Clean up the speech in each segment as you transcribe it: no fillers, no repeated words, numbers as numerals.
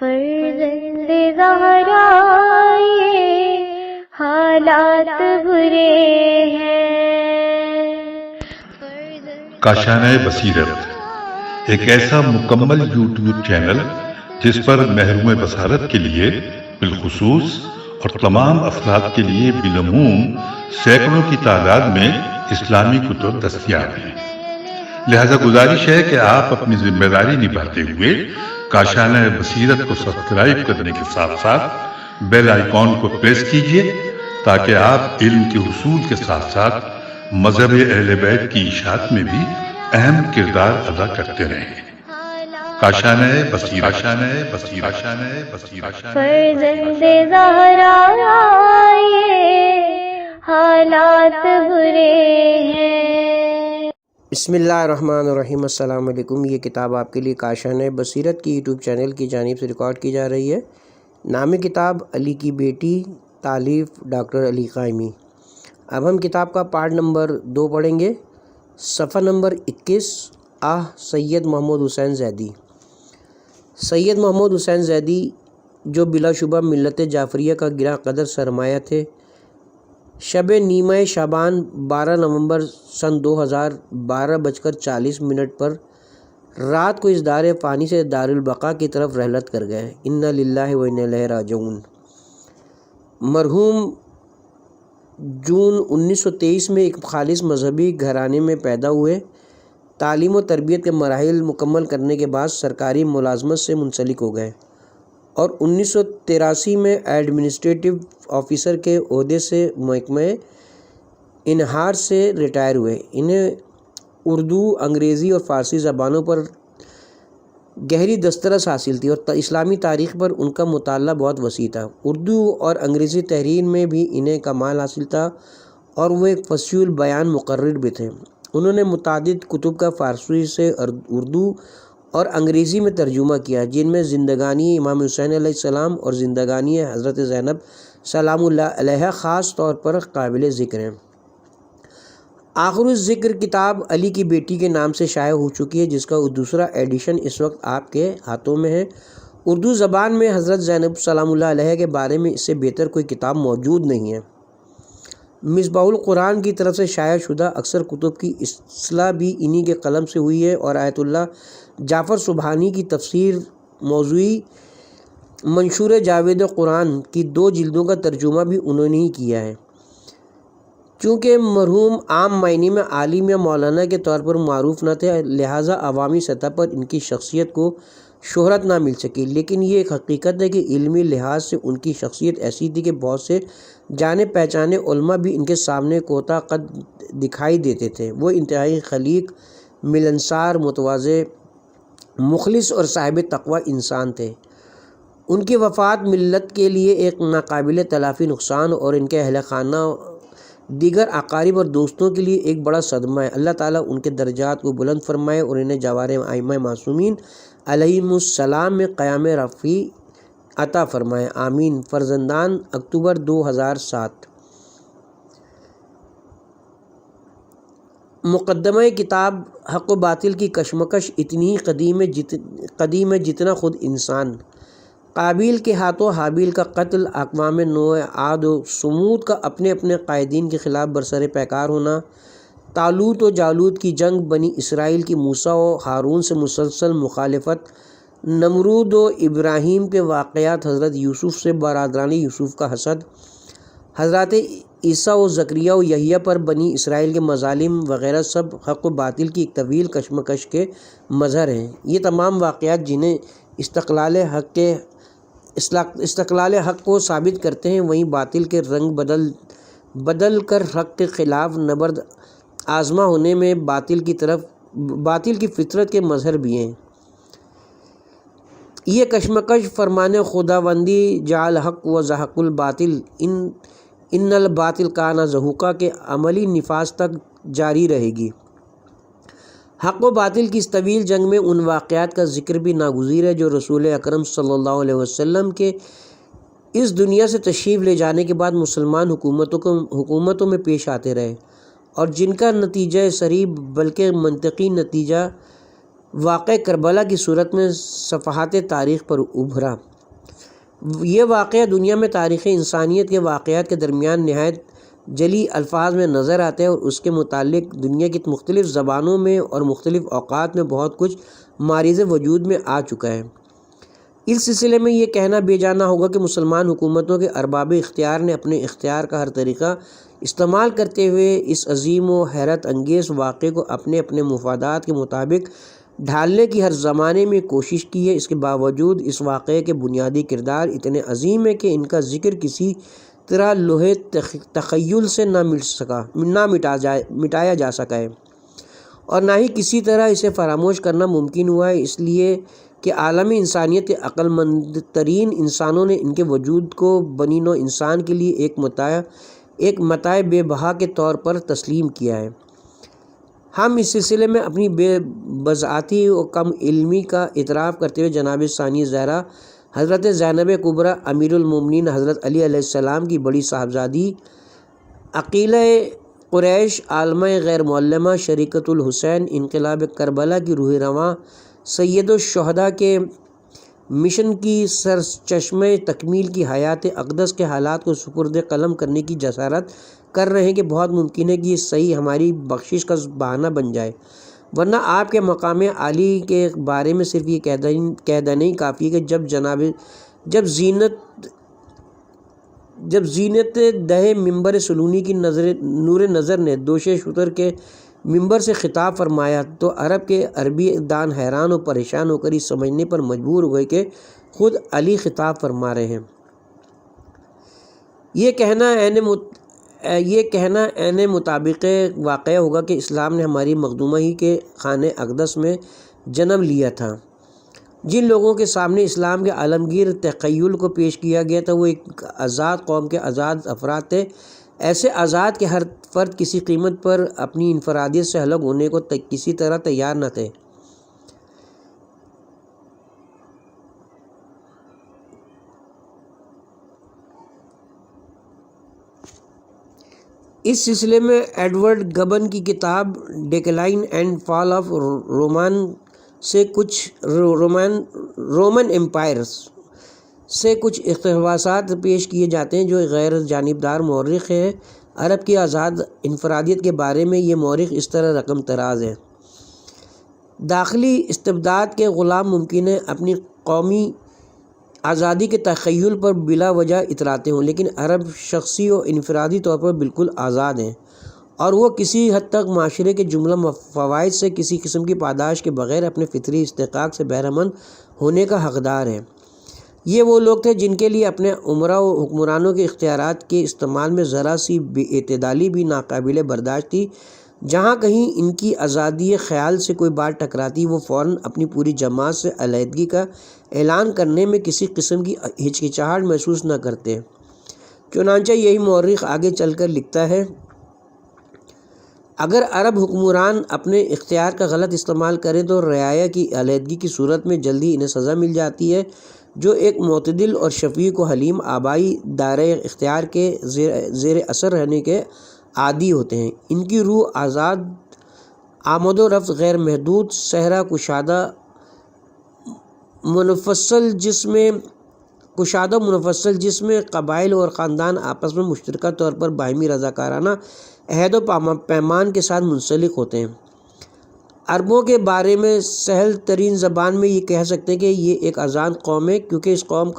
فرزند زہرا یہ حالات برے ہیں۔ کاشانۂ بصیرت ایک ایسا مکمل یوٹیوب چینل جس پر محروم بصارت کے لیے بالخصوص اور تمام افراد کے لیے بالعموم سینکڑوں کی تعداد میں اسلامی کتب دستیاب ہیں۔ لہذا گزارش ہے کہ آپ اپنی ذمہ داری نبھاتے ہوئے کاشانۂ بصیرت کو سبسکرائب کرنے کے ساتھ ساتھ بیل آئیکن کو پریس کیجیے تاکہ آپ علم کے حصول کے ساتھ ساتھ مذہب اہل بیت کی اشاعت میں بھی اہم کردار ادا کرتے رہیں۔ کاشانۂ بصیرت، کاشانۂ بصیرت، کاشانۂ بصیرت۔ فرزند زہرا یہ حالات برے ہیں۔ بسم اللہ الرحمن الرحیم۔ السلام علیکم۔ یہ کتاب آپ کے لیے کاشانۂ بصیرت کی یوٹیوب چینل کی جانب سے ریکارڈ کی جا رہی ہے۔ نام کتاب علی کی بیٹی، تالیف ڈاکٹر علی قائمی۔ اب ہم کتاب کا پارٹ نمبر 2 پڑھیں گے۔ صفحہ نمبر 21۔ سید محمود حسین زیدی۔ سید محمود حسین زیدی جو بلا شبہ ملت جعفریہ کا گراں قدر سرمایہ تھے، شب نیمہ شعبان 12 نومبر سن 2012:40 پر رات کو اس دار فانی سے دارالبقاء کی طرف رحلت کر گئے۔ انا للہ و انا الیہ راجعون۔ مرحوم جون 1923 میں ایک خالص مذہبی گھرانے میں پیدا ہوئے۔ تعلیم و تربیت کے مراحل مکمل کرنے کے بعد سرکاری ملازمت سے منسلک ہو گئے اور 1983 میں ایڈمنسٹریٹو آفیسر کے عہدے سے محکمہ انہار سے ریٹائر ہوئے۔ انہیں اردو، انگریزی اور فارسی زبانوں پر گہری دسترس حاصل تھی اور اسلامی تاریخ پر ان کا مطالعہ بہت وسیع تھا۔ اردو اور انگریزی تحریر میں بھی انہیں کمال حاصل تھا اور وہ ایک فصیح البیان مقرر بھی تھے۔ انہوں نے متعدد کتب کا فارسی سے اردو اور انگریزی میں ترجمہ کیا، جن میں زندگانی امام حسین علیہ السلام اور زندگانی حضرت زینب سلام اللہ علیہا خاص طور پر قابل ذکر ہیں۔ آخر الذکر کتاب علی کی بیٹی کے نام سے شائع ہو چکی ہے، جس کا دوسرا ایڈیشن اس وقت آپ کے ہاتھوں میں ہے۔ اردو زبان میں حضرت زینب سلام اللہ علیہا کے بارے میں اس سے بہتر کوئی کتاب موجود نہیں ہے۔ مصباح القرآن کی طرف سے شائع شدہ اکثر کتب کی اصلاح بھی انہی کے قلم سے ہوئی ہے اور آیت اللہ جعفر سبحانی کی تفسیر موضوعی منشور جاوید قرآن کی 2 جلدوں کا ترجمہ بھی انہوں نے ہی کیا ہے۔ چونکہ مرحوم عام معنی میں عالم یا مولانا کے طور پر معروف نہ تھے، لہٰذا عوامی سطح پر ان کی شخصیت کو شہرت نہ مل سکی، لیکن یہ ایک حقیقت ہے کہ علمی لحاظ سے ان کی شخصیت ایسی تھی کہ بہت سے جانے پہچانے علماء بھی ان کے سامنے کوتاہ قد دکھائی دیتے تھے۔ وہ انتہائی خلیق، ملنسار، متواضع، مخلص اور صاحب تقوی انسان تھے۔ ان کی وفات ملت کے لیے ایک ناقابل تلافی نقصان اور ان کے اہل خانہ، دیگر اقارب اور دوستوں کے لیے ایک بڑا صدمہ ہے۔ اللہ تعالیٰ ان کے درجات کو بلند فرمائے اور انہیں جوار ائمہ معصومین علیہم السلام میں قیام رفیع عطا فرمائے، آمین۔ فرزندان، اکتوبر 2007۔ مقدمہ کتاب حق و باطل کی کشمکش اتنی ہی قدیم ہے جتنا خود انسان۔ قابیل کے ہاتھوں حابیل کا قتل، اقوام نوح، عاد و ثمود کا اپنے اپنے قائدین کے خلاف برسر پیکار ہونا، طالوت و جالوت کی جنگ، بنی اسرائیل کی موسیٰ و ہارون سے مسلسل مخالفت، نمرود و ابراہیم کے واقعات، حضرت یوسف سے برادران یوسف کا حسد، حضرات عیسیٰ و زکریا و یحییٰ پر بنی اسرائیل کے مظالم وغیرہ سب حق و باطل کی ایک طویل کشمکش کے مظہر ہیں۔ یہ تمام واقعات جنہیں استقلال حق کو ثابت کرتے ہیں، وہیں باطل کے رنگ بدل کر حق کے خلاف نبرد آزما ہونے میں باطل کی فطرت کے مظہر بھی ہیں۔ یہ کشمکش فرمان خداوندی جعل حق و زحق الباطل ان الباطل کان زہوقا کے عملی نفاذ تک جاری رہے گی۔ حق و باطل کی اس طویل جنگ میں ان واقعات کا ذکر بھی ناگزیر ہے جو رسول اکرم صلی اللہ علیہ وسلم کے اس دنیا سے تشریف لے جانے کے بعد مسلمان حکومتوں میں پیش آتے رہے اور جن کا نتیجہ صریح بلکہ منطقی نتیجہ واقعہ کربلا کی صورت میں صفحات تاریخ پر ابھرا۔ یہ واقعہ دنیا میں تاریخ انسانیت کے واقعات کے درمیان نہایت جلی الفاظ میں نظر آتا ہے اور اس کے متعلق دنیا کی مختلف زبانوں میں اور مختلف اوقات میں بہت کچھ معارض وجود میں آ چکا ہے۔ اس سلسلے میں یہ کہنا بے جا نہ ہوگا کہ مسلمان حکومتوں کے ارباب اختیار نے اپنے اختیار کا ہر طریقہ استعمال کرتے ہوئے اس عظیم و حیرت انگیز واقعے کو اپنے اپنے مفادات کے مطابق ڈھالنے کی ہر زمانے میں کوشش کی ہے۔ اس کے باوجود اس واقعے کے بنیادی کردار اتنے عظیم ہیں کہ ان کا ذکر کسی طرح لوح تخیل سے نہ مٹایا جا سکا ہے اور نہ ہی کسی طرح اسے فراموش کرنا ممکن ہوا ہے، اس لیے کہ عالم انسانیت کے عقل مند ترین انسانوں نے ان کے وجود کو بنی نوع انسان کے لیے ایک متاع بے بہا کے طور پر تسلیم کیا ہے۔ ہم اس سلسلے میں اپنی بے بضاعتی و کم علمی کا اعتراف کرتے ہوئے جناب ثانی زہرا حضرت زینب کبریٰ امیر المومنین حضرت علی علیہ السلام کی بڑی صاحبزادی، عقیلہ قریش، عالمہ غیر معلمہ، شریکۃ الحسین، انقلاب کربلا کی روح رواں، سید الشہداء کے مشن کی سرچشمہ تکمیل کی حیات اقدس کے حالات کو سپرد قلم کرنے کی جسارت کر رہے ہیں کہ بہت ممکن ہے کہ یہ صحیح ہماری بخشش کا بہانہ بن جائے، ورنہ آپ کے مقام عالی کے بارے میں صرف یہ کہہ دینا ہی کافی ہے کہ جب زینت دہ ممبر سلونی کی نور نظر نے دوش شتر کے ممبر سے خطاب فرمایا تو عرب کے عربی دان حیران و پریشان ہو کر یہ سمجھنے پر مجبور ہوئے کہ خود علی خطاب فرما رہے ہیں۔ یہ کہنا عین مطابق واقعہ ہوگا کہ اسلام نے ہماری مخدومہ ہی کے خانہ اقدس میں جنم لیا تھا۔ جن لوگوں کے سامنے اسلام کے عالمگیر تخیل کو پیش کیا گیا تھا وہ ایک آزاد قوم کے آزاد افراد تھے، ایسے آزاد کہ ہر فرد کسی قیمت پر اپنی انفرادیت سے الگ ہونے کو کسی طرح تیار نہ تھے۔ اس سلسلے میں ایڈورڈ گبن کی کتاب decline and fall of Roman empire سے کچھ اقتباسات پیش کیے جاتے ہیں جو غیر جانبدار مورخ ہے۔ عرب کی آزاد انفرادیت کے بارے میں یہ مورخ اس طرح رقم تراز ہے: داخلی استبداد کے غلام ممکن ہے اپنی قومی آزادی کے تخیل پر بلا وجہ اتراتے ہوں، لیکن عرب شخصی و انفرادی طور پر بالکل آزاد ہیں اور وہ کسی حد تک معاشرے کے جملہ فوائد سے کسی قسم کی پاداش کے بغیر اپنے فطری استحقاق سے بہرہ مند ہونے کا حقدار ہیں۔ یہ وہ لوگ تھے جن کے لیے اپنے امراء و حکمرانوں کے اختیارات کے استعمال میں ذرا سی بے اعتدالی بھی ناقابل برداشت تھی۔ جہاں کہیں ان کی آزادی خیال سے کوئی بات ٹکراتی وہ فوراً اپنی پوری جماعت سے علیحدگی کا اعلان کرنے میں کسی قسم کی ہچکچاہٹ محسوس نہ کرتے۔ چنانچہ یہی مورخ آگے چل کر لکھتا ہے: اگر عرب حکمران اپنے اختیار کا غلط استعمال کریں تو رعایا کی علیحدگی کی صورت میں جلدی انہیں سزا مل جاتی ہے، جو ایک معتدل اور شفیق و حلیم آبائی دائرۂ اختیار کے زیر اثر رہنے کے عادی ہوتے ہیں۔ ان کی روح آزاد، آمد و رفت غیر محدود، صحرا کشادہ منفصل جس میں قبائل اور خاندان آپس میں مشترکہ طور پر باہمی رضاکارانہ عہد و پیمان کے ساتھ منسلک ہوتے ہیں۔ عربوں کے بارے میں سہل ترین زبان میں یہ کہہ سکتے ہیں کہ یہ ایک آزاد قوم ہے، کیونکہ اس قوم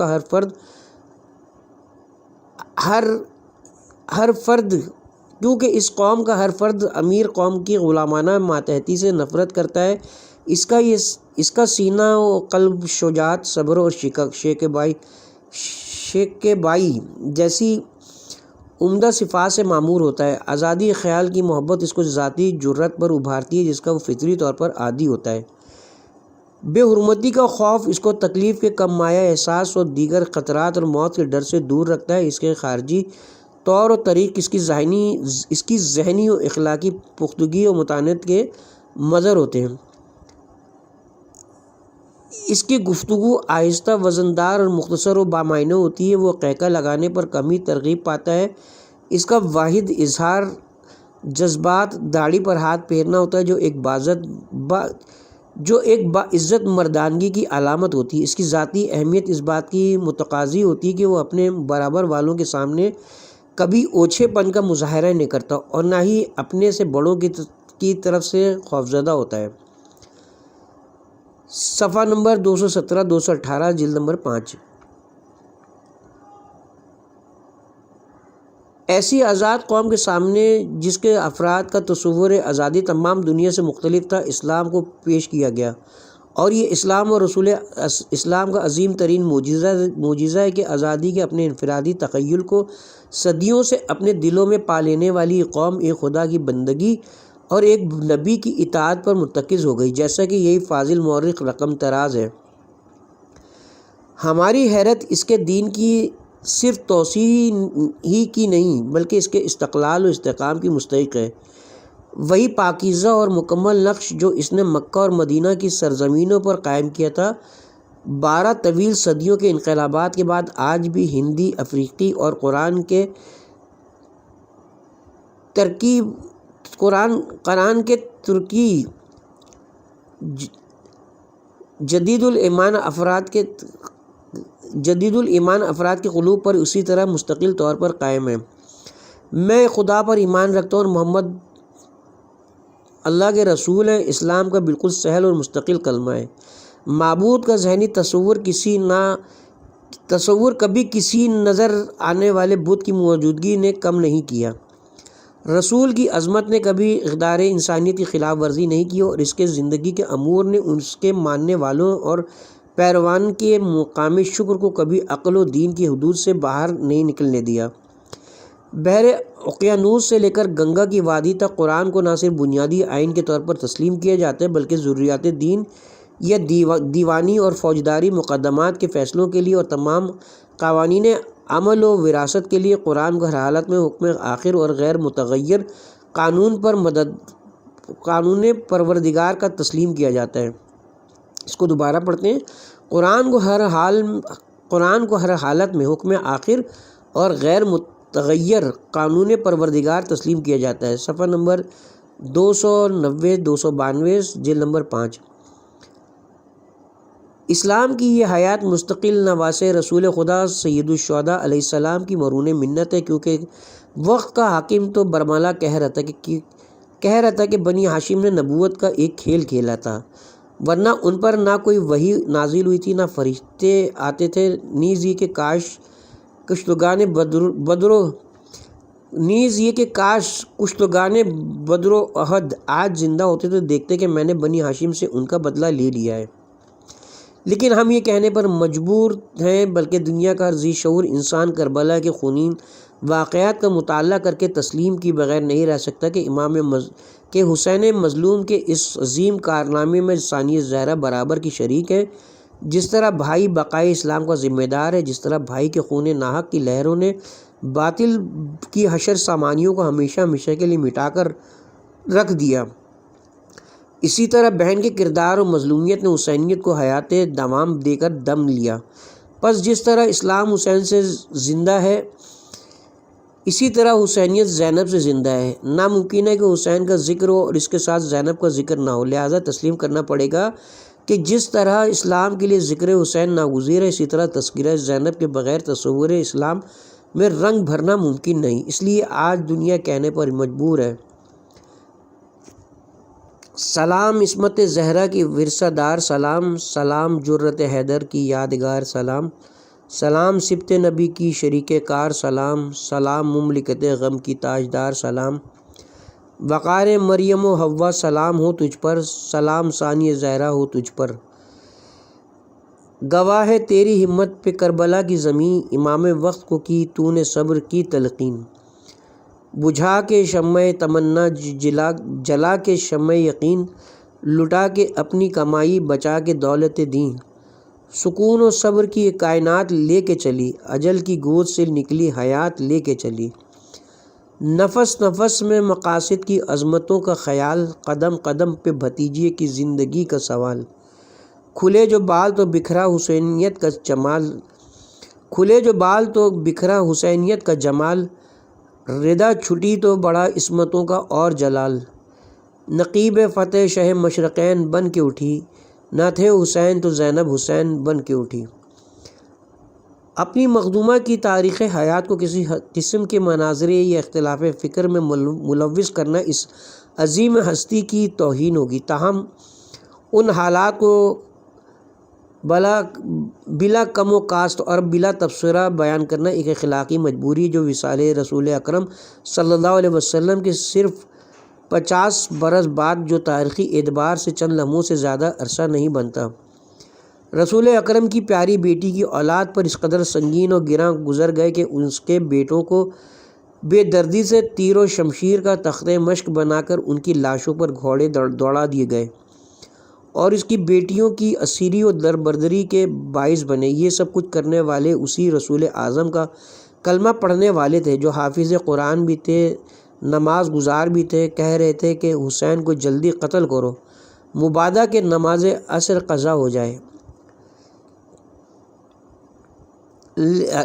کا ہر فرد امیر قوم کی غلامانہ ماتحتی سے نفرت کرتا ہے۔ اس کا سینہ و قلب شجاعت، صبر اور شکیبائی جیسی عمدہ صفات سے معمور ہوتا ہے۔ آزادی خیال کی محبت اس کو ذاتی جرات پر ابھارتی ہے جس کا وہ فطری طور پر عادی ہوتا ہے۔ بے حرمتی کا خوف اس کو تکلیف کے کم مایہ احساس اور دیگر خطرات اور موت کے ڈر سے دور رکھتا ہے۔ اس کے خارجی طور و طریق اس کی ذہنی و اخلاقی پختگی و متانت کے مظہر ہوتے ہیں۔ اس کی گفتگو آہستہ، وزندار اور مختصر و بامعنی ہوتی ہے۔ وہ قہقہ لگانے پر کم ہی ترغیب پاتا ہے۔ اس کا واحد اظہار جذبات داڑھی پر ہاتھ پھیرنا ہوتا ہے، جو ایک جو ایک باعزت مردانگی کی علامت ہوتی ہے۔ اس کی ذاتی اہمیت اس بات کی متقاضی ہوتی ہے کہ وہ اپنے برابر والوں کے سامنے کبھی اوچھے پن کا مظاہرہ نہیں کرتا اور نہ ہی اپنے سے بڑوں کی طرف سے خوفزدہ ہوتا ہے۔ صفحہ نمبر 217 218 جلد نمبر 5۔ ایسی آزاد قوم کے سامنے جس کے افراد کا تصور آزادی تمام دنیا سے مختلف تھا، اسلام کو پیش کیا گیا، اور یہ اسلام اور رسول اسلام کا عظیم ترین معجزہ ہے کہ آزادی کے اپنے انفرادی تخیل کو صدیوں سے اپنے دلوں میں پا لینے والی قوم ایک خدا کی بندگی اور ایک نبی کی اطاعت پر مرتکز ہو گئی، جیسا کہ یہی فاضل مورخ رقم طراز ہے۔ ہماری حیرت اس کے دین کی صرف توسیع ہی کی نہیں بلکہ اس کے استقلال و استحکام کی مستحق ہے۔ وہی پاکیزہ اور مکمل نقش جو اس نے مکہ اور مدینہ کی سرزمینوں پر قائم کیا تھا، 12 طویل صدیوں کے انقلابات کے بعد آج بھی ہندی، افریقی اور قرآن کے ترکی جدید الایمان افراد کے قلوب پر اسی طرح مستقل طور پر قائم ہے۔ میں خدا پر ایمان رکھتا ہوں اور محمد اللہ کے رسول ہیں، اسلام کا بالکل سہل اور مستقل کلمہ ہے۔ معبود کا ذہنی تصور کبھی کسی نظر آنے والے بت کی موجودگی نے کم نہیں کیا۔ رسول کی عظمت نے کبھی اقدار انسانیت کی خلاف ورزی نہیں کی اور اس کے زندگی کے امور نے اس کے ماننے والوں اور پیروان کے مقام شکر کو کبھی عقل و دین کی حدود سے باہر نہیں نکلنے دیا۔ بحر اوقیانوس سے لے کر گنگا کی وادی تک قرآن کو نہ صرف بنیادی آئین کے طور پر تسلیم کیا جاتا ہے بلکہ ضروریات دین یا دیوانی اور فوجداری مقدمات کے فیصلوں کے لیے اور تمام قوانین عمل و وراثت کے لیے قرآن کو ہر حالت میں حکم آخر اور غیر متغیر قانون پروردگار کا تسلیم کیا جاتا ہے۔ اس کو دوبارہ پڑھتے ہیں۔ قرآن کو ہر حالت میں حکم آخر اور غیر متغیر قانون پروردگار تسلیم کیا جاتا ہے۔ صفحہ نمبر 290 292 جلد نمبر 5۔ اسلام کی یہ حیات مستقل نواس رسول خدا سید الشہداء علیہ السلام کی مرہون منت ہے، کیونکہ وقت کا حاکم تو برملا کہہ رہا تھا کہ بنی ہاشم نے نبوت کا ایک کھیل کھیلا تھا، ورنہ ان پر نہ کوئی وحی نازل ہوئی تھی، نہ فرشتے آتے تھے، نیز یہ کہ کاش کشتگان بدر و احد آج زندہ ہوتے تو دیکھتے کہ میں نے بنی ہاشم سے ان کا بدلہ لے لیا ہے۔ لیکن ہم یہ کہنے پر مجبور ہیں، بلکہ دنیا کا ہر ذی شعور انسان کربلا کے خونین واقعات کا مطالعہ کر کے تسلیم کی بغیر نہیں رہ سکتا کہ حسین مظلوم کے اس عظیم کارنامے میں ثانیہ زہرا برابر کی شریک ہے۔ جس طرح بھائی بقائے اسلام کا ذمہ دار ہے، جس طرح بھائی کے خون ناحق کی لہروں نے باطل کی حشر سامانیوں کو ہمیشہ ہمیشہ کے لیے مٹا کر رکھ دیا، اسی طرح بہن کے کردار اور مظلومیت نے حسینیت کو حیات دوام دے کر دم لیا۔ پس جس طرح اسلام حسین سے زندہ ہے، اسی طرح حسینیت زینب سے زندہ ہے۔ ناممکن ہے کہ حسین کا ذکر ہو اور اس کے ساتھ زینب کا ذکر نہ ہو، لہذا تسلیم کرنا پڑے گا کہ جس طرح اسلام کے لیے ذکر حسین ناگزیر ہے، اسی طرح تذکرہ زینب کے بغیر تصور اسلام میں رنگ بھرنا ممکن نہیں۔ اس لیے آج دنیا کہنے پر مجبور ہے، سلام عصمت زہرا کی ورثہ دار، سلام سلام جرت حیدر کی یادگار، سلام سلام سبط نبی کی شریک کار، سلام سلام مملکت غم کی تاجدار، سلام وقار مریم و حوا، سلام ہو تجھ پر، سلام ثانی زہرا ہو تجھ پر۔ گواہ ہے تیری ہمت پہ کربلا کی زمین، امام وقت کو کی تو نے صبر کی تلقین، بجھا کے شمع تمنا جلا کے شمع یقین، لٹا کے اپنی کمائی بچا کے دولت دین، سکون و صبر کی کائنات لے کے چلی، اجل کی گود سے نکلی حیات لے کے چلی، نفس نفس میں مقاصد کی عظمتوں کا خیال، قدم قدم پہ بھتیجے کی زندگی کا سوال، کھلے جو بال تو بکھرا حسینیت کا جمال، ردا چھٹی تو بڑا عصمتوں کا اور جلال، نقیب فتح شہ مشرقین بن کے اٹھی، نہ تھے حسین تو زینب حسین بن کے اٹھی۔ اپنی مخدومہ کی تاریخ حیات کو کسی قسم کے مناظرے یا اختلاف فکر میں ملوث کرنا اس عظیم ہستی کی توہین ہوگی، تاہم ان حالات کو بلا کم و کاست اور بلا تبصرہ بیان کرنا ایک اخلاقی مجبوری جو وصال رسول اکرم صلی اللہ علیہ وسلم کے صرف 50 برس بعد جو تاریخی اعتبار سے چند لمحوں سے زیادہ عرصہ نہیں بنتا۔ رسول اکرم کی پیاری بیٹی کی اولاد پر اس قدر سنگین اور گراں گزر گئے کہ اس کے بیٹوں کو بے دردی سے تیر و شمشیر کا تختہ مشق بنا کر ان کی لاشوں پر گھوڑے دوڑا دیے گئے اور اس کی بیٹیوں کی اسیری و دربدری کے باعث بنے۔ یہ سب کچھ کرنے والے اسی رسول اعظم کا کلمہ پڑھنے والے تھے جو حافظ قرآن بھی تھے، نماز گزار بھی تھے۔ کہہ رہے تھے کہ حسین کو جلدی قتل کرو، مبادا کہ نماز عصر قضا ہو جائے۔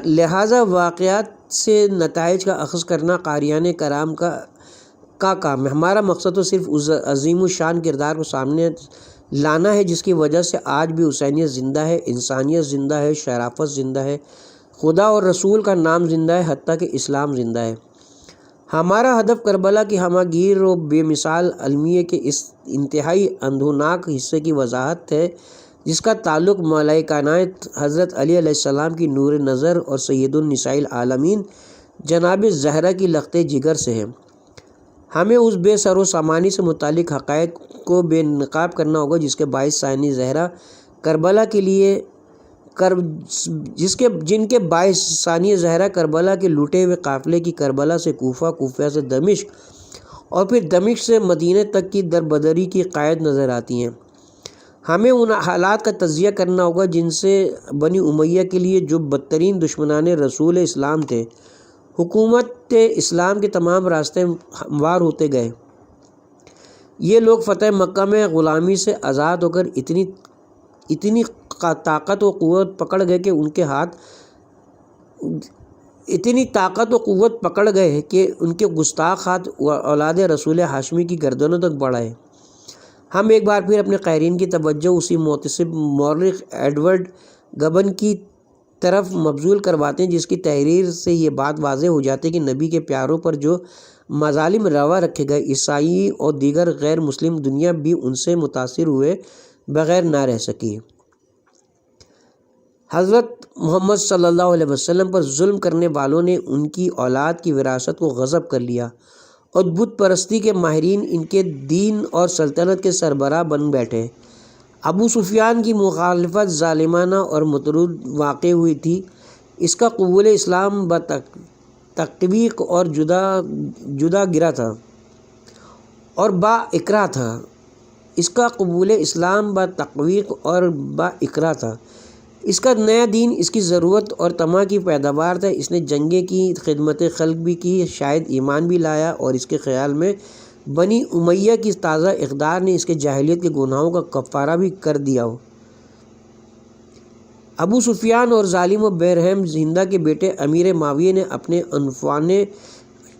لہذا واقعات سے نتائج کا اخذ کرنا قاریان کرام کا کام ہے۔ ہمارا مقصد تو صرف اس عظیم الشان کردار کو سامنے لانا ہے جس کی وجہ سے آج بھی حسینیت زندہ ہے، انسانیت زندہ ہے، شرافت زندہ ہے، خدا اور رسول کا نام زندہ ہے، حتیٰ کہ اسلام زندہ ہے۔ ہمارا ہدف کربلا کی ہماگیر و بے مثال المیہ کے اس انتہائی اندھوناک حصے کی وضاحت ہے جس کا تعلق مولا کائنات حضرت علی علیہ السلام کی نور نظر اور سید النساء العالمین جناب زہرا کی لخت جگر سے ہے۔ ہمیں اس بے سر و سامانی سے متعلق حقائق کو بے نقاب کرنا ہوگا جس کے باعث ثانی زہرا کربلا کے لیے جن کے باعث ثانی زہرا کربلا کے لوٹے ہوئے قافلے کی کربلا سے کوفہ، کوفہ سے دمشق اور پھر دمشق سے مدینہ تک کی دربدری کی قائد نظر آتی ہیں۔ ہمیں ان حالات کا تجزیہ کرنا ہوگا جن سے بنی امیہ کے لیے جو بدترین دشمنان رسول اسلام تھے، حکومت اسلام کے تمام راستے ہموار ہوتے گئے۔ یہ لوگ فتح مکہ میں غلامی سے آزاد ہو کر اتنی طاقت و قوت پکڑ گئے کہ ان کے گستاخ ہاتھ اولاد رسول ہاشمی کی گردنوں تک بڑھائے۔ ہم ایک بار پھر اپنے قائرین کی توجہ اسی محتسب مورخ ایڈورڈ گبن کی طرف مبذول کرواتے ہیں جس کی تحریر سے یہ بات واضح ہو جاتی ہے کہ نبی کے پیاروں پر جو مظالم روا رکھے گئے، عیسائی اور دیگر غیر مسلم دنیا بھی ان سے متاثر ہوئے بغیر نہ رہ سکی۔ حضرت محمد صلی اللہ علیہ وسلم پر ظلم کرنے والوں نے ان کی اولاد کی وراثت کو غصب کر لیا اور بت پرستی کے ماہرین ان کے دین اور سلطنت کے سربراہ بن بیٹھے۔ ابو سفیان کی مخالفت ظالمانہ اور مطرود واقع ہوئی تھی۔ اس کا قبول اسلام تقویق اور جدا گرا تھا اور با اکرا تھا۔ اس کا قبول اسلام با تقویق اور با اکرا تھا۔ اس کا نیا دین اس کی ضرورت اور طمع کی پیداوار تھا۔ اس نے جنگیں کی، خدمت خلق بھی کی، شاید ایمان بھی لایا، اور اس کے خیال میں بنی امیہ کی تازہ اقدار نے اس کے جاہلیت کے گناہوں کا کفارہ بھی کر دیا ہو۔ ابو سفیان اور ظالم و بے-رحم ہندہ کے بیٹے امیر معاویہ نے اپنے عنفوان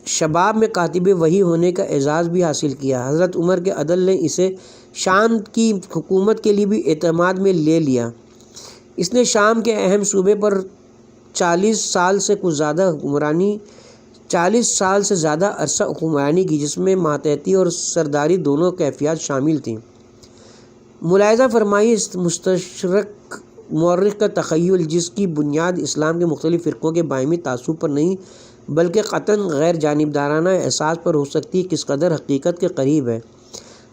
شباب میں کاتب وحی ہونے کا اعزاز بھی حاصل کیا۔ حضرت عمر کے عدل نے اسے شام کی حکومت کے لیے بھی اعتماد میں لے لیا۔ اس نے شام کے اہم صوبے پر 40 سال سے زیادہ عرصہ حکمرانی کی، جس میں ماتحتی اور سرداری دونوں کیفیات شامل تھیں۔ ملاحظہ فرمائیے اس مستشرق مورخ کا تخیل، جس کی بنیاد اسلام کے مختلف فرقوں کے باہمی تعصب پر نہیں بلکہ قطعاً غیر جانبدارانہ احساس پر ہو سکتی ہے، کس قدر حقیقت کے قریب ہے۔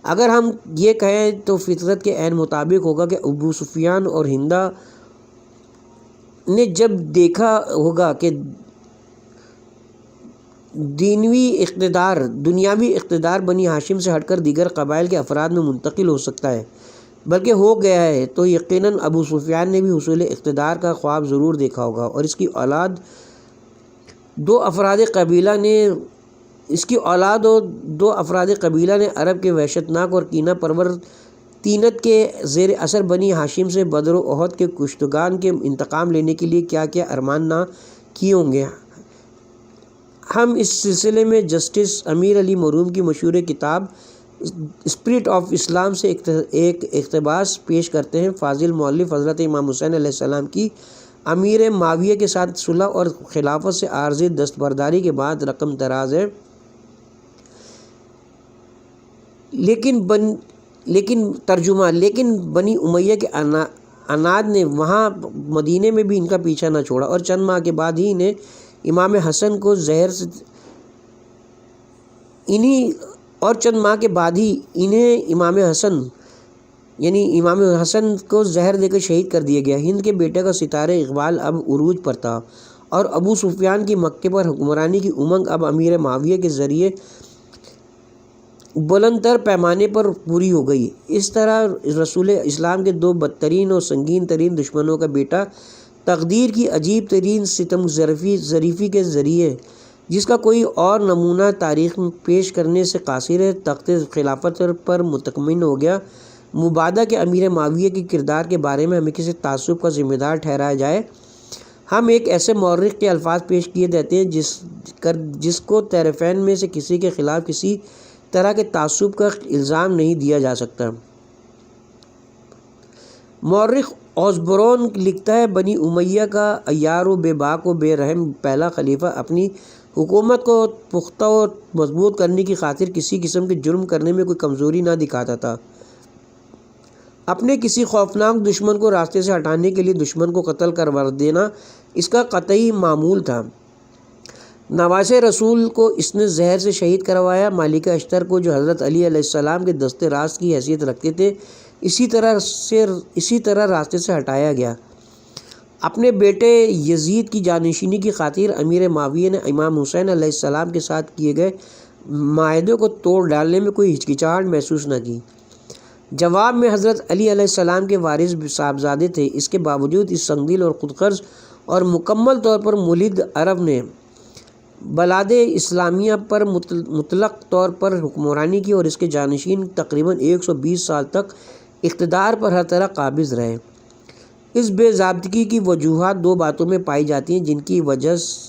اگر ہم یہ کہیں تو فطرت کے عین مطابق ہوگا کہ ابو سفیان اور ہندہ نے جب دیکھا ہوگا کہ دنیاوی اقتدار بنی ہاشم سے ہٹ کر دیگر قبائل کے افراد میں منتقل ہو سکتا ہے، بلکہ ہو گیا ہے، تو یقیناً ابو سفیان نے بھی حصول اقتدار کا خواب ضرور دیکھا ہوگا، اور اس کی اولاد دو افراد قبیلہ نے عرب کے وحشتناک اور کینہ پرور طینت کے زیر اثر بنی ہاشم سے بدر و احد کے کشتگان کے انتقام لینے کے لیے کیا کیا ارمان نہ کیے ہوں گے۔ ہم اس سلسلے میں جسٹس امیر علی مروم کی مشہور کتاب اسپرٹ آف اسلام سے ایک اقتباس پیش کرتے ہیں۔ فاضل مؤلف حضرت امام حسین علیہ السلام کی امیر معاویہ کے ساتھ صلح اور خلافت سے عارضی دستبرداری کے بعد رقم دراز ہے، لیکن بنی امیہ کے عناد نے وہاں مدینے میں بھی ان کا پیچھا نہ چھوڑا اور چند ماہ کے بعد ہی انہیں امام حسن کو زہر دے کر شہید کر دیا گیا۔ ہند کے بیٹے کا ستارہ اقبال اب عروج پر تھا اور ابو سفیان کی مکے پر حکمرانی کی امنگ اب امیر معاویہ کے ذریعے بلند تر پیمانے پر پوری ہو گئی۔ اس طرح رسول اسلام کے دو بدترین اور سنگین ترین دشمنوں کا بیٹا تقدیر کی عجیب ترین ستم ظریفی کے ذریعے، جس کا کوئی اور نمونہ تاریخ میں پیش کرنے سے قاصر ہے، تخت خلافت پر مطمئن ہو گیا۔ مبادہ کے امیر معاویہ کے کردار کے بارے میں ہمیں کسی تعصب کا ذمہ دار ٹھہرایا جائے، ہم ایک ایسے مورخ کے الفاظ پیش کیے دیتے ہیں جس کو طرفین میں سے کسی کے خلاف کسی طرح کے تعصب کا الزام نہیں دیا جا سکتا۔ مورخ اوزبورن لکھتا ہے، بنی امیہ کا عیار و بے باک و بے رحم پہلا خلیفہ اپنی حکومت کو پختہ اور مضبوط کرنے کی خاطر کسی قسم کے جرم کرنے میں کوئی کمزوری نہ دکھاتا تھا۔ اپنے کسی خوفناک دشمن کو راستے سے ہٹانے کے لیے دشمن کو قتل کروا دینا اس کا قطعی معمول تھا۔ نواز رسول کو اس نے زہر سے شہید کروایا۔ مالک اشتر کو، جو حضرت علی علیہ السلام کے دست راست کی حیثیت رکھتے تھے، اسی طرح راستے سے ہٹایا گیا۔ اپنے بیٹے یزید کی جانشینی کی خاطر امیر معاویہ نے امام حسین علیہ السلام کے ساتھ کیے گئے معاہدے کو توڑ ڈالنے میں کوئی ہچکچاہٹ محسوس نہ کی۔ جواب میں حضرت علی علیہ السلام کے وارث صاحبزادے تھے۔ اس کے باوجود اس سنگدل اور خودغرض اور مکمل طور پر ملحد عرب نے بلاد اسلامیہ پر مطلق طور پر حکمرانی کی اور اس کے جانشین تقریباً 120 سال تک اقتدار پر ہر طرح قابض رہے۔ اس بے ضابطگی کی وجوہات دو باتوں میں پائی جاتی ہیں،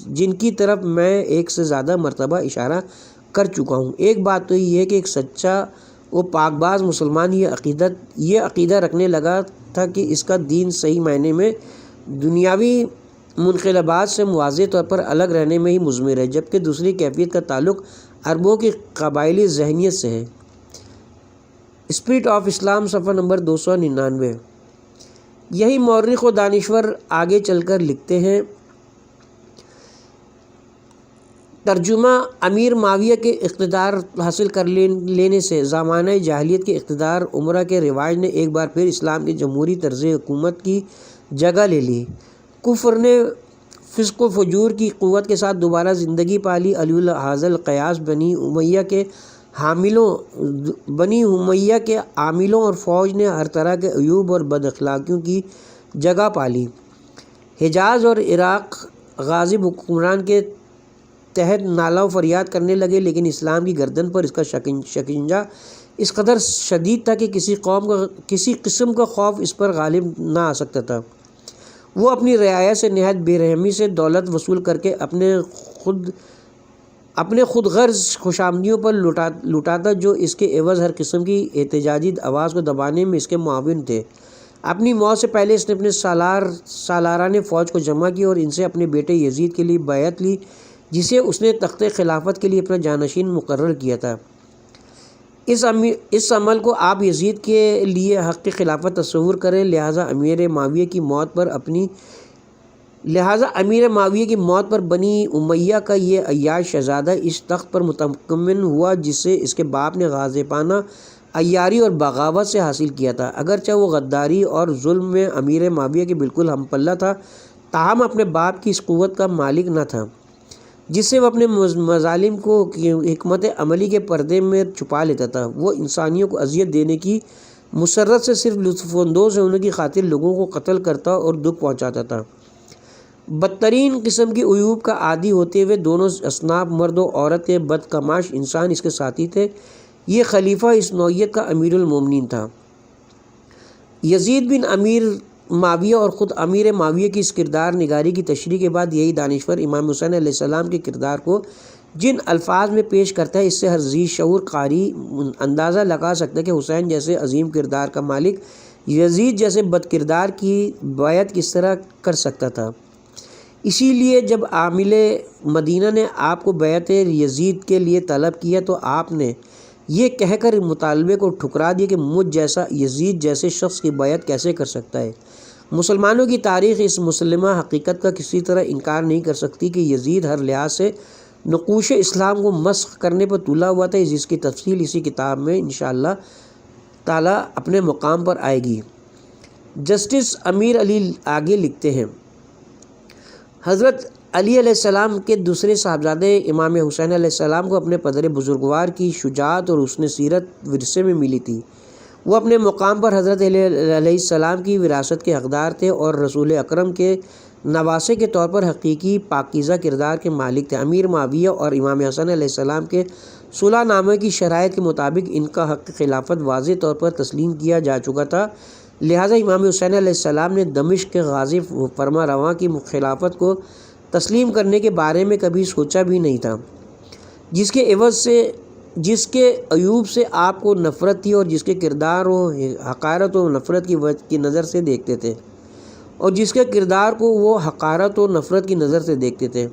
جن کی طرف میں ایک سے زیادہ مرتبہ اشارہ کر چکا ہوں۔ ایک بات تو یہ ہے کہ ایک سچا و پاک باز مسلمان یہ عقیدہ رکھنے لگا تھا کہ اس کا دین صحیح معنی میں دنیاوی منقلبات سے واضح طور پر الگ رہنے میں ہی مضمر ہے، جبکہ دوسری کیفیت کا تعلق عربوں کی قبائلی ذہنیت سے ہے۔ اسپرٹ آف اسلام صفحہ نمبر 299۔ یہی مورخ و دانشور آگے چل کر لکھتے ہیں، ترجمہ امیر معاویہ کے اقتدار حاصل کر لینے سے زمانہ جاہلیت کے اقتدار عمرہ کے رواج نے ایک بار پھر اسلام کی جمہوری طرز حکومت کی جگہ لے لی۔ کفر نے فسق و فجور کی قوت کے ساتھ دوبارہ زندگی پالی۔ علی الحاظ القیاس بنی امیہ کے عاملوں اور فوج نے ہر طرح کے عیوب اور بد اخلاقیوں کی جگہ پالی۔ حجاز اور عراق غاضب حکمران کے تحت نالہ و فریاد کرنے لگے، لیکن اسلام کی گردن پر اس کا شکنجہ اس قدر شدید تھا کہ کسی قسم کا خوف اس پر غالب نہ آ سکتا تھا۔ وہ اپنی رعایا سے نہایت بے رحمی سے دولت وصول کر کے اپنے خود غرض خوشامدیوں پر لٹاتا، جو اس کے عوض ہر قسم کی احتجاجی آواز کو دبانے میں اس کے معاون تھے۔ اپنی موت سے پہلے اس نے اپنے سالاران فوج کو جمع کیا اور ان سے اپنے بیٹے یزید کے لیے بیعت لی، جسے اس نے تخت خلافت کے لیے اپنا جانشین مقرر کیا تھا۔ اس عمل کو آپ یزید کے لیے حق خلافت تصور کریں۔ لہٰذا امیر معاویہ کی موت پر بنی امیہ کا یہ عیاش شہزادہ اس تخت پر متمکن ہوا جسے اس کے باپ نے غاضبانہ عیاری اور بغاوت سے حاصل کیا تھا۔ اگرچہ وہ غداری اور ظلم میں امیر معاویہ کے بالکل ہم پلہ تھا، تاہم اپنے باپ کی اس قوت کا مالک نہ تھا جس سے وہ اپنے مظالم کو حکمت عملی کے پردے میں چھپا لیتا تھا۔ وہ انسانیوں کو اذیت دینے کی مسرت سے صرف لطف اندوز ہونے کی خاطر لوگوں کو قتل کرتا اور دکھ پہنچاتا تھا۔ بدترین قسم کی عیوب کا عادی ہوتے ہوئے دونوں اصناف مرد و عورت کے بدکماش انسان اس کے ساتھی تھے۔ یہ خلیفہ اس نوعیت کا امیر المومنین تھا۔ یزید بن امیر معاویہ اور خود امیر معاویہ کی اس کردار نگاری کی تشریح کے بعد یہی دانشور امام حسین علیہ السلام کے کردار کو جن الفاظ میں پیش کرتا ہے، اس سے ہر ذی شعور قاری اندازہ لگا سکتا ہے کہ حسین جیسے عظیم کردار کا مالک یزید جیسے بد کردار کی بیعت کس طرح کر سکتا تھا۔ اسی لیے جب عامل مدینہ نے آپ کو بیعت یزید کے لیے طلب کیا تو آپ نے یہ کہہ کر مطالبے کو ٹھکرا دیا کہ مجھ جیسا یزید جیسے شخص کی بیعت کیسے کر سکتا ہے۔ مسلمانوں کی تاریخ اس مسلمہ حقیقت کا کسی طرح انکار نہیں کر سکتی کہ یزید ہر لحاظ سے نقوش اسلام کو مسخ کرنے پر تلا ہوا تھا، جس کی تفصیل اسی کتاب میں انشاءاللہ تعالیٰ اپنے مقام پر آئے گی۔ جسٹس امیر علی آگے لکھتے ہیں، حضرت علی علیہ السلام کے دوسرے صاحبزادے امام حسین علیہ السلام کو اپنے پدر بزرگوار کی شجاعت اور حسن سیرت ورثے میں ملی تھی۔ وہ اپنے مقام پر حضرت علی علیہ السلام کی وراثت کے حقدار تھے اور رسول اکرم کے نواسے کے طور پر حقیقی پاکیزہ کردار کے مالک تھے۔ امیر معاویہ اور امام حسن علیہ السلام کے صلح نامے کی شرائط کے مطابق ان کا حق خلافت واضح طور پر تسلیم کیا جا چکا تھا، لہٰذا امام حسین علیہ السلام نے دمشق کے غازی فرما رواں کی خلافت کو تسلیم کرنے کے بارے میں کبھی سوچا بھی نہیں تھا، جس کے عوض سے جس کے عیوب سے آپ کو نفرت تھی اور جس کے کردار و حقارت و نفرت کی نظر سے دیکھتے تھے اور جس کے کردار کو وہ حقارت و نفرت کی نظر سے دیکھتے تھے۔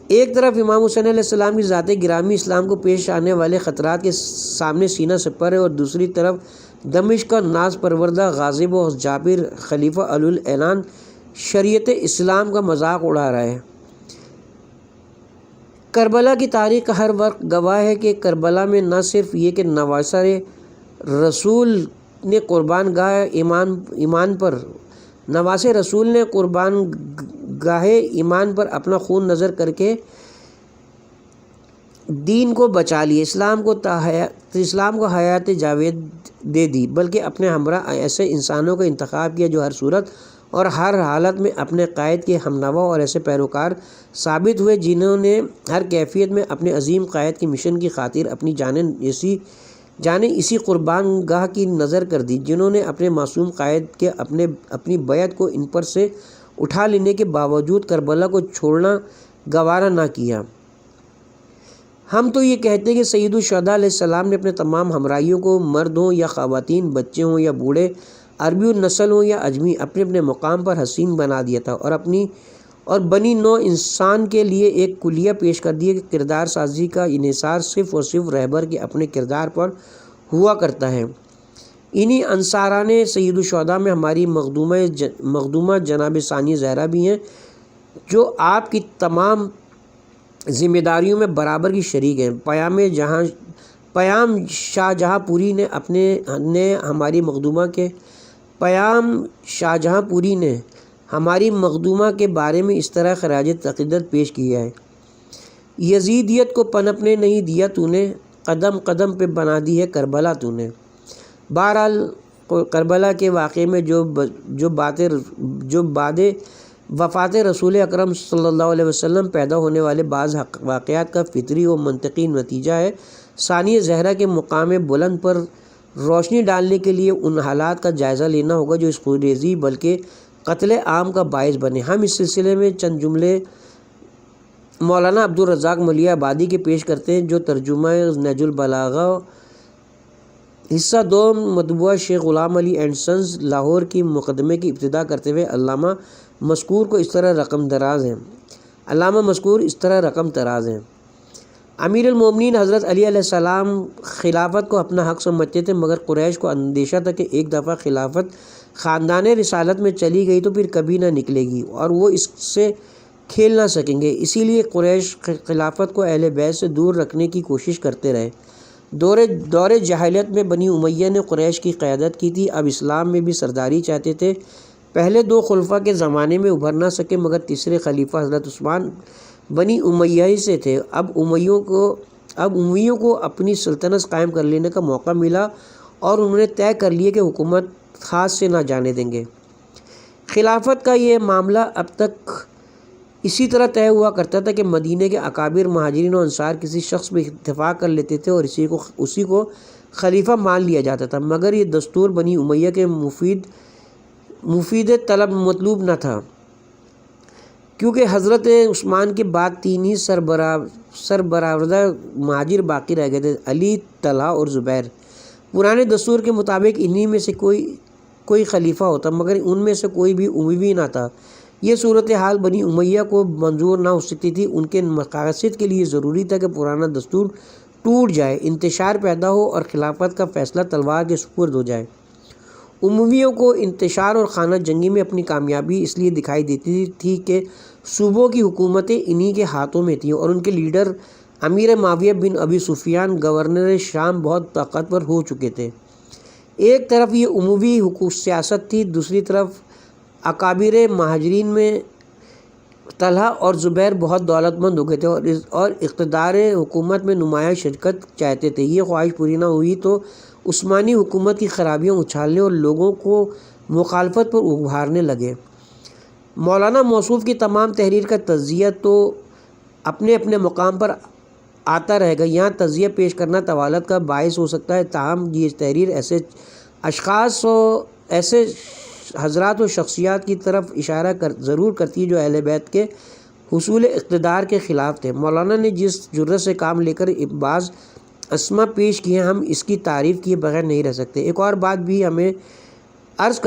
ایک طرف امام حسین علیہ السلام کی ذات گرامی اسلام کو پیش آنے والے خطرات کے سامنے سینہ سپر ہے اور دوسری طرف دمشق کا ناز پروردہ غاضب و جابر خلیفہ الاعلان شریعت اسلام کا مذاق اڑا رہا ہے۔ کربلا کی تاریخ کا ہر وقت گواہ ہے کہ کربلا میں نہ صرف یہ کہ نواسر رسول نے قربان گاہ ایمان پر اپنا خون نظر کر کے دین کو بچا لیا، اسلام کو حیات جاوید دے دی، بلکہ اپنے ہمراہ ایسے انسانوں کا انتخاب کیا جو ہر صورت اور ہر حالت میں اپنے قائد کے ہمنوا اور ایسے پیروکار ثابت ہوئے جنہوں نے ہر کیفیت میں اپنے عظیم قائد کی مشن کی خاطر اپنی جانیں اسی قربان گاہ کی نظر کر دی، جنہوں نے اپنے معصوم قائد کے اپنی بیعت کو ان پر سے اٹھا لینے کے باوجود کربلا کو چھوڑنا گوارا نہ کیا۔ ہم تو یہ کہتے ہیں کہ سید الشہداء علیہ السلام نے اپنے تمام ہمراہیوں کو، مرد ہوں یا خواتین، بچے ہوں یا بوڑھے، عربی النسل ہوں یا عجمی، اپنے مقام پر حسین بنا دیا تھا اور بنی نوع انسان کے لیے ایک کلیہ پیش کر دیا کہ کردار سازی کا انحصار صرف اور صرف رہبر کے اپنے کردار پر ہوا کرتا ہے۔ انہی انصاران سید الشہداء میں ہماری مخدومہ جناب ثانیہ زہرا بھی ہیں، جو آپ کی تمام ذمہ داریوں میں برابر کی شریک ہیں۔ پیام شاہ جہاں پوری نے ہماری مخدومہ کے بارے میں اس طرح خراج عقیدت پیش کیا ہے، یزیدیت کو پنپنے نہیں دیا تو نے، قدم قدم پہ بنا دی ہے کربلا تو نے۔ بہرحال کربلا کے واقعے میں جو بعد وفات رسول اکرم صلی اللہ علیہ وسلم پیدا ہونے والے بعض واقعات کا فطری و منطقی نتیجہ ہے، ثانیہ زہرا کے مقام بلند پر روشنی ڈالنے کے لیے ان حالات کا جائزہ لینا ہوگا جو اس خونریزی بلکہ قتل عام کا باعث بنے۔ ہم اس سلسلے میں چند جملے مولانا عبدالرزاق ملیح آبادی کے پیش کرتے ہیں، جو ترجمہ نہج البلاغہ حصہ 2 مطبوعہ شیخ غلام علی اینڈ سنز لاہور کی مقدمے کی ابتدا کرتے ہوئے علامہ مذکور اس طرح رقم دراز ہیں۔ امیر المومنین حضرت علی علیہ السلام خلافت کو اپنا حق سمجھتے تھے، مگر قریش کو اندیشہ تھا کہ ایک دفعہ خلافت خاندان رسالت میں چلی گئی تو پھر کبھی نہ نکلے گی اور وہ اس سے کھیل نہ سکیں گے، اسی لیے قریش خلافت کو اہل بیت سے دور رکھنے کی کوشش کرتے رہے۔ دور جاہلیت میں بنی امیہ نے قریش کی قیادت کی تھی، اب اسلام میں بھی سرداری چاہتے تھے۔ پہلے 2 خلفاء کے زمانے میں ابھر نہ سکے، مگر تیسرے خلیفہ حضرت عثمان بنی امیہ ہی سے تھے۔ اب امیوں کو اپنی سلطنت قائم کر لینے کا موقع ملا اور انہوں نے طے کر لیا کہ حکومت خاص سے نہ جانے دیں گے۔ خلافت کا یہ معاملہ اب تک اسی طرح طے ہوا کرتا تھا کہ مدینہ کے اکابر مہاجرین و انصار کسی شخص پہ اتفاق کر لیتے تھے اور اسی کو خلیفہ مان لیا جاتا تھا، مگر یہ دستور بنی امیہ کے مفید طلب مطلوب نہ تھا۔ کیونکہ حضرت عثمان کے بعد 3 ہی سربراہ مہاجر باقی رہ گئے تھے، علی، طلحہ اور زبیر۔ پرانے دستور کے مطابق انہی میں سے کوئی خلیفہ ہوتا، مگر ان میں سے کوئی بھی اموی نہ تھا۔ یہ صورتحال بنی امیہ کو منظور نہ ہو سکتی تھی۔ ان کے مقاصد کے لیے ضروری تھا کہ پرانا دستور ٹوٹ جائے، انتشار پیدا ہو اور خلافت کا فیصلہ تلوار کے سپرد ہو جائے۔ امویوں کو انتشار اور خانہ جنگی میں اپنی کامیابی اس لیے دکھائی دیتی تھی کہ صوبوں کی حکومتیں انہی کے ہاتھوں میں تھیں اور ان کے لیڈر امیر معاویہ بن ابی سفیان گورنر شام بہت طاقتور ہو چکے تھے۔ ایک طرف یہ اموی سیاست تھی، دوسری طرف اکابر مہاجرین میں طلحہ اور زبیر بہت دولت مند ہو گئے تھے اور اقتدار حکومت میں نمایاں شرکت چاہتے تھے۔ یہ خواہش پوری نہ ہوئی تو عثمانی حکومت کی خرابیاں اچھالنے اور لوگوں کو مخالفت پر ابھارنے لگے۔ مولانا موصوف کی تمام تحریر کا تجزیہ تو اپنے اپنے مقام پر آتا رہے گا، یہاں تجزیہ پیش کرنا طوالت کا باعث ہو سکتا ہے، تاہم یہ تحریر ایسے اشخاص و ایسے حضرات و شخصیات کی طرف اشارہ ضرور کرتی ہے جو اہل بیت کے حصول اقتدار کے خلاف تھے۔ مولانا نے جس جرأت سے کام لے کر بعض اسما پیش کیے، ہم اس کی تعریف کیے بغیر نہیں رہ سکتے۔ ایک اور بات بھی ہمیں عرض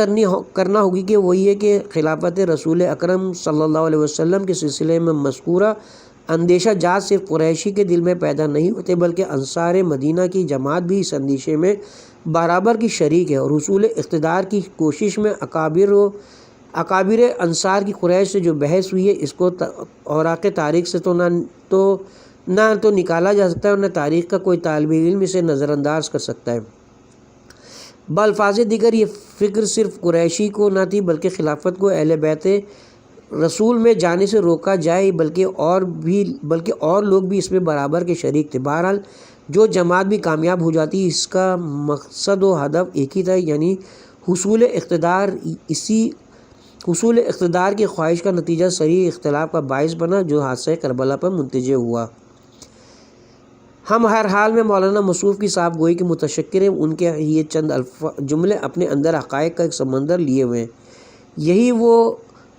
کرنا ہوگی کہ وہ یہ کہ خلافت رسول اکرم صلی اللہ علیہ وسلم کے سلسلے میں مذکورہ اندیشہ جات صرف قریشی کے دل میں پیدا نہیں ہوتے، بلکہ انصار مدینہ کی جماعت بھی اس اندیشے میں برابر کی شریک ہے، اور حصول اقتدار کی کوشش میں اکابر انصار کی قریش سے جو بحث ہوئی ہے، اس کو اوراق تاریخ سے نہ تو نکالا جا سکتا ہے اور نہ تاریخ کا کوئی طالب علم اسے نظر انداز کر سکتا ہے۔ بالفاظ دیگر یہ فکر صرف قریشی کو نہ تھی، بلکہ خلافت کو اہل بیت رسول میں جانے سے روکا جائے، بلکہ اور لوگ بھی اس میں برابر کے شریک تھے۔ بہرحال جو جماعت بھی کامیاب ہو جاتی، اس کا مقصد و ہدف ایک ہی تھا، یعنی حصول اقتدار کی خواہش کا نتیجہ صریح اختلاف کا باعث بنا، جو حادثہ کربلا پر منتج ہوا۔ ہم ہر حال میں مولانا موصوف کی صاحب گوئی کے متشکر ہیں، ان کے یہ چند جملے اپنے اندر حقائق کا ایک سمندر لیے ہوئے ہیں۔ یہی وہ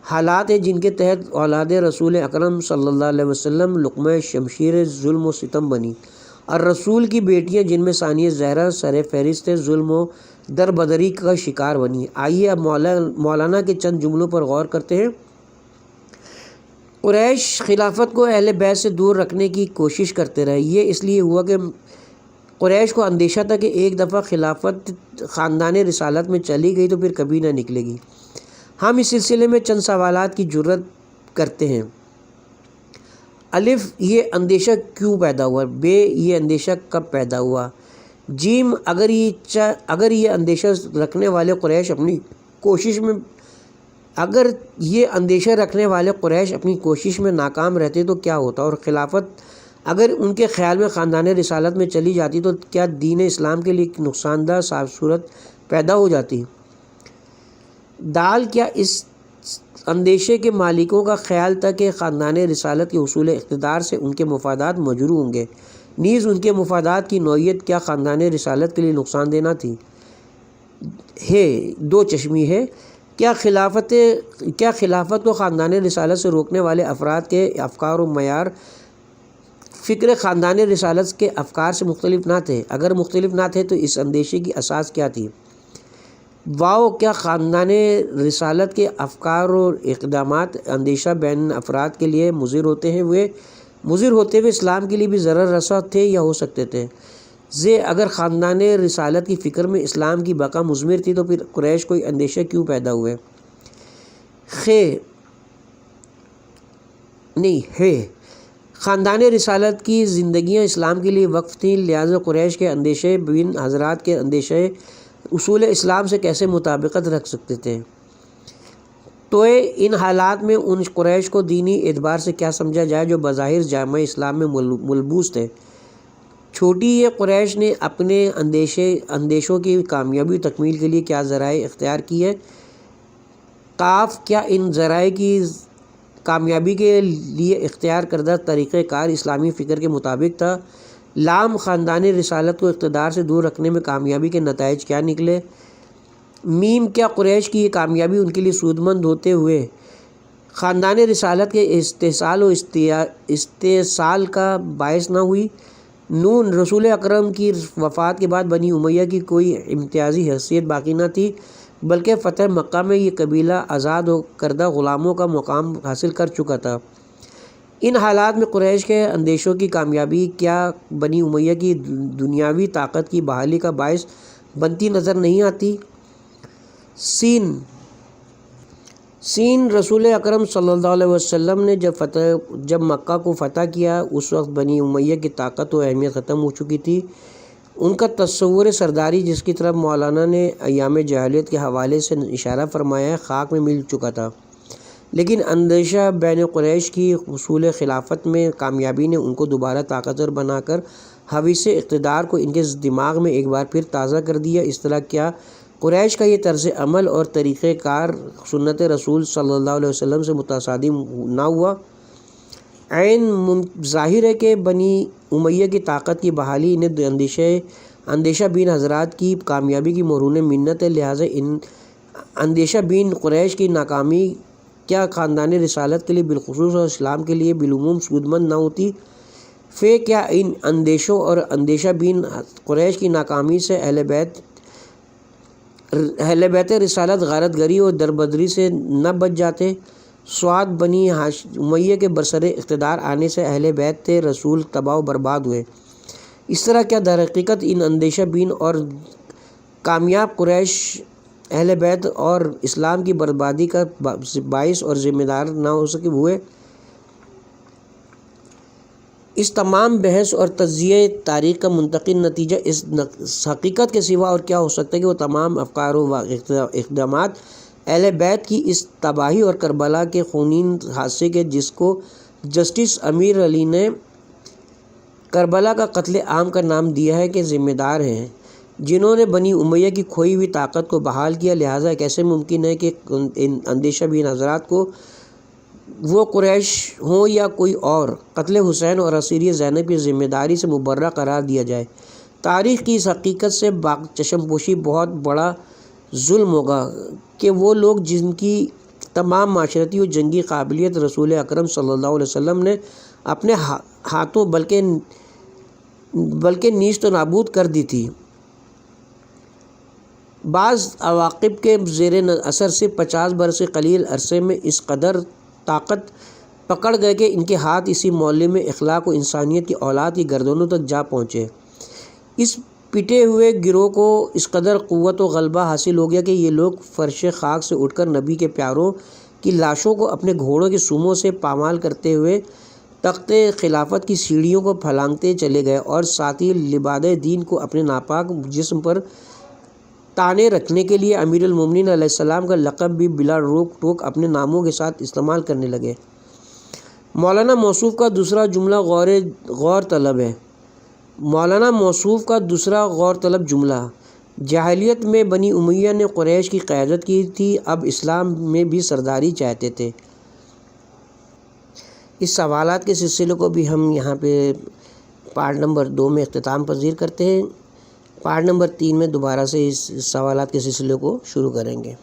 حالات ہیں جن کے تحت اولاد رسول اکرم صلی اللہ علیہ وسلم لقمہ شمشیر ظلم و ستم بنی، اور رسول کی بیٹیاں جن میں ثانیہ زہرا سر فہرست ظلم و دربدری کا شکار بنی۔ آئیے اب مولانا کے چند جملوں پر غور کرتے ہیں۔ قریش خلافت کو اہل بیت سے دور رکھنے کی کوشش کرتے رہے۔ یہ اس لیے ہوا کہ قریش کو اندیشہ تھا کہ ایک دفعہ خلافت خاندان رسالت میں چلی گئی تو پھر کبھی نہ نکلے گی۔ ہم اس سلسلے میں چند سوالات کی جرات کرتے ہیں۔ الف، یہ اندیشہ کیوں پیدا ہوا؟ ب، یہ اندیشہ کب پیدا ہوا؟ جیم، اگر یہ اندیشہ رکھنے والے قریش اپنی کوشش میں ناکام رہتے تو کیا ہوتا، اور خلافت اگر ان کے خیال میں خاندان رسالت میں چلی جاتی تو کیا دین اسلام کے لیے ایک نقصان دہ صورت پیدا ہو جاتی؟ دال، کیا اس اندیشے کے مالکوں کا خیال تھا کہ خاندان رسالت کے حصول اقتدار سے ان کے مفادات مجروح ہوں گے، نیز ان کے مفادات کی نوعیت کیا خاندان رسالت کے لیے نقصان دینا تھی؟ دو چشمی ہے، کیا خلافت کو خاندان رسالت سے روکنے والے افراد کے افکار و معیار فکر خاندان رسالت کے افکار سے مختلف نہ تھے؟ اگر مختلف نہ تھے تو اس اندیشے کی اساس کیا تھی؟ واو، کیا خاندان رسالت کے افکار اور اقدامات اندیشہ بین افراد کے لیے مضر ہوتے ہوئے اسلام کے لیے بھی ضرر رساں تھے یا ہو سکتے تھے؟ اگر خاندان رسالت کی فکر میں اسلام کی بقا مضمر تھی تو پھر قریش کوئی اندیشہ کیوں پیدا ہوئے؟ خاندان رسالت کی زندگیاں اسلام کے لیے وقف تھیں، لہذا قریش کے اندیشے بن حضرات کے اندیشے اصول اسلام سے کیسے مطابقت رکھ سکتے تھے؟ تو ان حالات میں ان قریش کو دینی اعتبار سے کیا سمجھا جائے جو بظاہر جامع اسلام میں ملبوس تھے؟ چھوٹی یہ قریش نے اپنے اندیشوں کی کامیابی تکمیل کے لیے کیا ذرائع اختیار کیے؟ کیا ان ذرائع کی کامیابی کے لیے اختیار کردہ طریقہ کار اسلامی فکر کے مطابق تھا؟ لام، خاندان رسالت کو اقتدار سے دور رکھنے میں کامیابی کے نتائج کیا نکلے؟ میم، کیا قریش کی یہ کامیابی ان کے لیے سود مند ہوتے ہوئے خاندان رسالت کے استحصال و استحصال کا باعث نہ ہوئی۔ نون رسول اکرم کی وفات کے بعد بنی امیہ کی کوئی امتیازی حیثیت باقی نہ تھی، بلکہ فتح مکہ میں یہ قبیلہ آزاد و کردہ غلاموں کا مقام حاصل کر چکا تھا۔ ان حالات میں قریش کے اندیشوں کی کامیابی کیا بنی امیہ کی دنیاوی طاقت کی بحالی کا باعث بنتی نظر نہیں آتی۔ سین رسول اکرم صلی اللہ علیہ وسلم نے جب مکہ کو فتح کیا، اس وقت بنی امیہ کی طاقت و اہمیت ختم ہو چکی تھی۔ ان کا تصور سرداری، جس کی طرف مولانا نے ایام جاہلیت کے حوالے سے اشارہ فرمایا ہے، خاک میں مل چکا تھا، لیکن اندیشہ بین قریش کی حصول خلافت میں کامیابی نے ان کو دوبارہ طاقتور بنا کر حویث اقتدار کو ان کے دماغ میں ایک بار پھر تازہ کر دیا۔ اس طرح کیا قریش کا یہ طرز عمل اور طریقہ کار سنت رسول صلی اللہ علیہ وسلم سے متصادم نہ ہوا؟ عین ظاہر ہے کہ بنی امیہ کی طاقت کی بحالی انہیں اندیشہ بین حضرات کی کامیابی کی مرہون منت ہے، لہٰذا ان اندیشہ بین قریش کی ناکامی کیا خاندان رسالت کے لیے بالخصوص اور اسلام کے لیے بالعموم سودمند نہ ہوتی؟ کیا ان اندیشوں اور اندیشہ بین قریش کی ناکامی سے اہل بیت رسالت غارت گری اور دربدری سے نہ بچ جاتے؟ سواد بنی امیہ کے برسر اقتدار آنے سے اہل بیت رسول تباہ و برباد ہوئے۔ اس طرح کیا در حقیقت ان اندیشہ بین اور کامیاب قریش اہل بیت اور اسلام کی بربادی کا باعث اور ذمہ دار نہ ہو سکے ہوئے؟ اس تمام بحث اور تجزیہ تاریخ کا منطقی نتیجہ اس حقیقت کے سوا اور کیا ہو سکتا ہے کہ وہ تمام افکار و اقدامات اہل بیت کی اس تباہی اور کربلا کے خونین حادثے کے، جس کو جسٹس امیر علی نے کربلا کا قتل عام کا نام دیا ہے، کے ذمہ دار ہیں، جنہوں نے بنی امیہ کی کھوئی ہوئی طاقت کو بحال کیا۔ لہٰذا کیسے ممکن ہے کہ ان اندیشہ بین حضرات کو، وہ قریش ہوں یا کوئی اور، قتل حسین اور اسیری زینب کی ذمہ داری سے مبرہ قرار دیا جائے؟ تاریخ کی اس حقیقت سے چشم پوشی بہت بڑا ظلم ہوگا کہ وہ لوگ جن کی تمام معاشرتی و جنگی قابلیت رسول اکرم صلی اللہ علیہ وسلم نے اپنے ہاتھوں بلکہ نیست و نابود کر دی تھی، بعض عواقب کے زیر اثر صرف 50 برس قلیل عرصے میں اس قدر طاقت پکڑ گئے کہ ان کے ہاتھ اسی معلم اخلاق و انسانیت کی اولاد کی گردنوں تک جا پہنچے۔ اس پٹے ہوئے گروہ کو اس قدر قوت و غلبہ حاصل ہو گیا کہ یہ لوگ فرش خاک سے اٹھ کر نبی کے پیاروں کی لاشوں کو اپنے گھوڑوں کے سوموں سے پامال کرتے ہوئے تخت خلافت کی سیڑھیوں کو پھلانگتے چلے گئے، اور ساتھ ہی لباد دین کو اپنے ناپاک جسم پر تانے رکھنے کے لیے امیر المومنین علیہ السلام کا لقب بھی بلا روک ٹوک اپنے ناموں کے ساتھ استعمال کرنے لگے۔ مولانا موصوف کا دوسرا جملہ غور طلب ہے۔ مولانا موصوف کا دوسرا غور طلب جملہ: جاہلیت میں بنی امیہ نے قریش کی قیادت کی تھی، اب اسلام میں بھی سرداری چاہتے تھے۔ اس سوالات کے سلسلے کو بھی ہم یہاں پہ پارٹ نمبر 2 میں اختتام پذیر کرتے ہیں۔ پارٹ نمبر 3 میں دوبارہ سے اس سوالات کے سلسلے کو شروع کریں گے۔